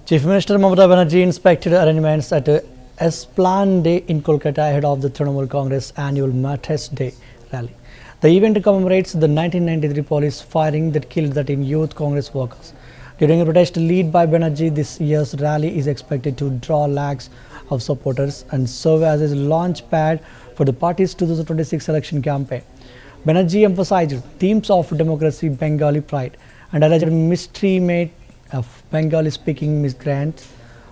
Chief Minister Mamata Banerjee inspected arrangements at a Esplanade Day in Kolkata ahead of the Trinamool Congress annual Martyrs' Day rally. The event commemorates the 1993 police firing that killed 13 youth Congress workers. During a protest led by Banerjee, this year's rally is expected to draw lakhs of supporters and serve as a launch pad for the party's 2026 election campaign. Banerjee emphasized themes of democracy, Bengali pride, and alleged mistreatment of Bengali-speaking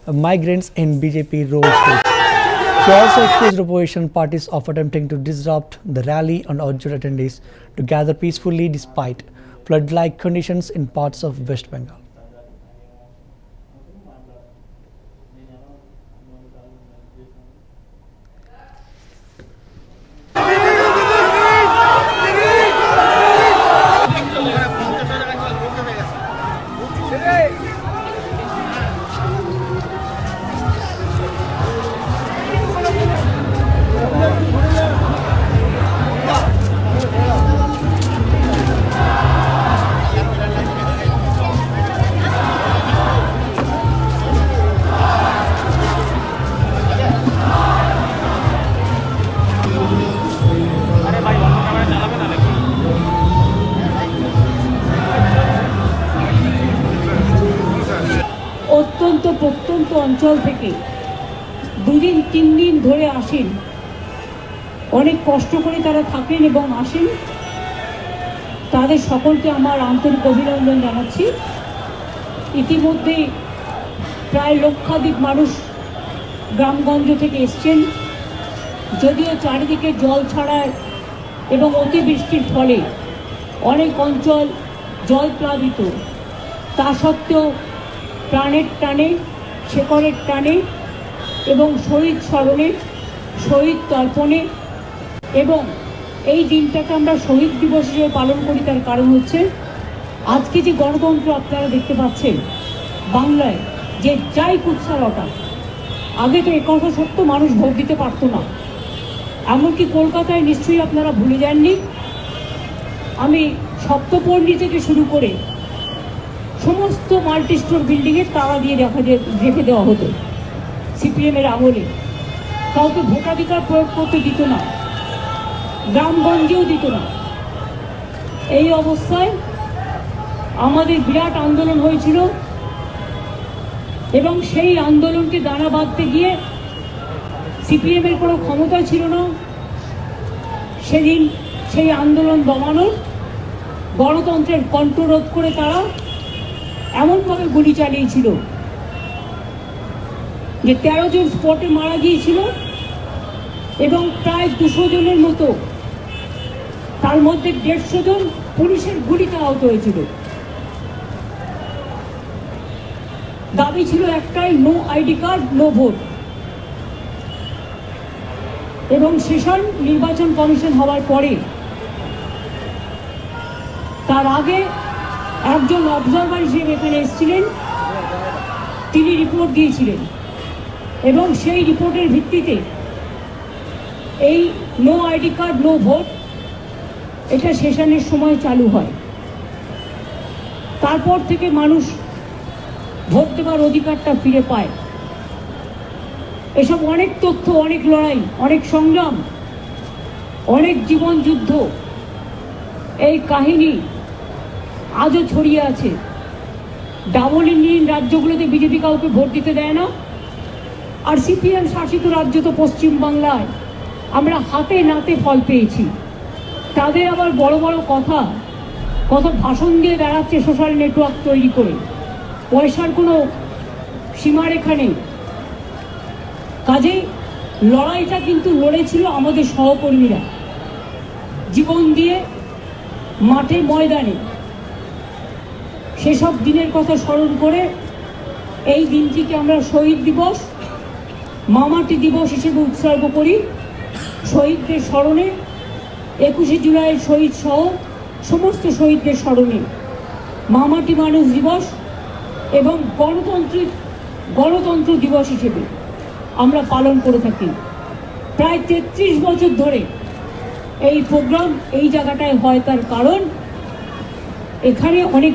migrants in BJP role states. She also accused opposition parties of attempting to disrupt the rally and urged attendees to gather peacefully despite flood-like conditions in parts of West Bengal. অত্যন্ত প্রত্যন্ত অঞ্চল থেকে দুদিন তিন দিন ধরে আসেন, অনেক কষ্ট করে তারা থাকেন এবং আসেন। তাদের সকলকে আমার আন্তরিক অভিনন্দন জানাচ্ছি। ইতিমধ্যে প্রায় লক্ষাধিক মানুষ গ্রামগঞ্জ থেকে এসছেন। যদিও চারিদিকে জল ছাড়ায় এবং অতিবৃষ্টির ফলে অনেক অঞ্চল জল প্লাবিত, তা সত্ত্বেও প্রাণের টানে, শেকড়ের টানে এবং শহীদ স্মরণে, শহীদ তর্পণে এবং এই দিনটাকে আমরা শহীদ দিবস হিসেবে পালন করি। তার কারণ হচ্ছে আজকে যে গণতন্ত্র আপনারা দেখতে পাচ্ছেন বাংলায়, যে যাই কুৎসারটা, আগে তো একথা সত্য, মানুষ ভোট দিতে পারতো না। এমনকি কলকাতায় নিশ্চয়ই আপনারা ভুলে যাননি, আমি সপ্তপল্লী থেকে শুরু করে সমস্ত মাল্টি স্টোর বিল্ডিংয়ের তালা দিয়ে রেখে দেওয়া হতো। সিপিএমের আমলে কাউকে ভোটাধিকার প্রয়োগ করতে দিত না, গ্রামগঞ্জেও দিত না। এই অবস্থায় আমাদের বিরাট আন্দোলন হয়েছিল এবং সেই আন্দোলনকে দানা বাঁধতে গিয়ে সিপিএমের কোনো ক্ষমতা ছিল না সেদিন সেই আন্দোলন দমানোর। গণতন্ত্রের কণ্ঠরোধ করে তারা এমনভাবে গুলি চালিয়েছিল যে 13 জন স্পটে মারা গিয়েছিল এবং প্রায় 200 জনের মতো, তার মধ্যে 150 জন পুলিশের গুলিতে আহত হয়েছিল। দাবি ছিল একটাই, no ID card, no vote. এবং সেশন নির্বাচন কমিশন হওয়ার পরে, তার আগে একজন অবজারভার হিসেবে এখানে এসেছিলেন, তিনি রিপোর্ট দিয়েছিলেন এবং সেই রিপোর্টের ভিত্তিতে এই no ID card, no vote, এটা সেশনের সময় চালু হয়। তারপর থেকে মানুষ ভোট দেওয়ার অধিকারটা ফিরে পায়। এসব অনেক তথ্য, অনেক লড়াই, অনেক সংগ্রাম, অনেক জীবন যুদ্ধ, এই কাহিনী আজও ছড়িয়ে আছে। ডাবল ইঞ্জিন রাজ্যগুলোতে বিজেপি কাউকে ভোট দিতে দেয় না, আর সিপিএম শাসিত রাজ্য তো পশ্চিমবাংলায় আমরা হাতে নাতে ফল পেয়েছি। তাদের আবার বড় বড় কথা ভাষণ দিয়ে বেড়াচ্ছে সোশ্যাল নেটওয়ার্ক তৈরি করে, পয়সার কোনো সীমারেখা নেই। কাজেই লড়াইটা কিন্তু লড়েছিল আমাদের সহকর্মীরা জীবন দিয়ে মাঠে ময়দানে। সেসব দিনের কথা স্মরণ করে এই দিনটিকে আমরা শহীদ দিবস, মামাটি দিবস হিসেবে উৎসর্গ করি। শহীদদের স্মরণে, 21শে জুলাইয়ের শহীদ সহ সমস্ত শহীদদের স্মরণে মামাটি মানুষ দিবস এবং গণতন্ত্র দিবস হিসেবে আমরা পালন করে থাকি। প্রায় 33 বছর ধরে এই প্রোগ্রাম এই জায়গাটায় হয়। তার কারণ এখানে অনেক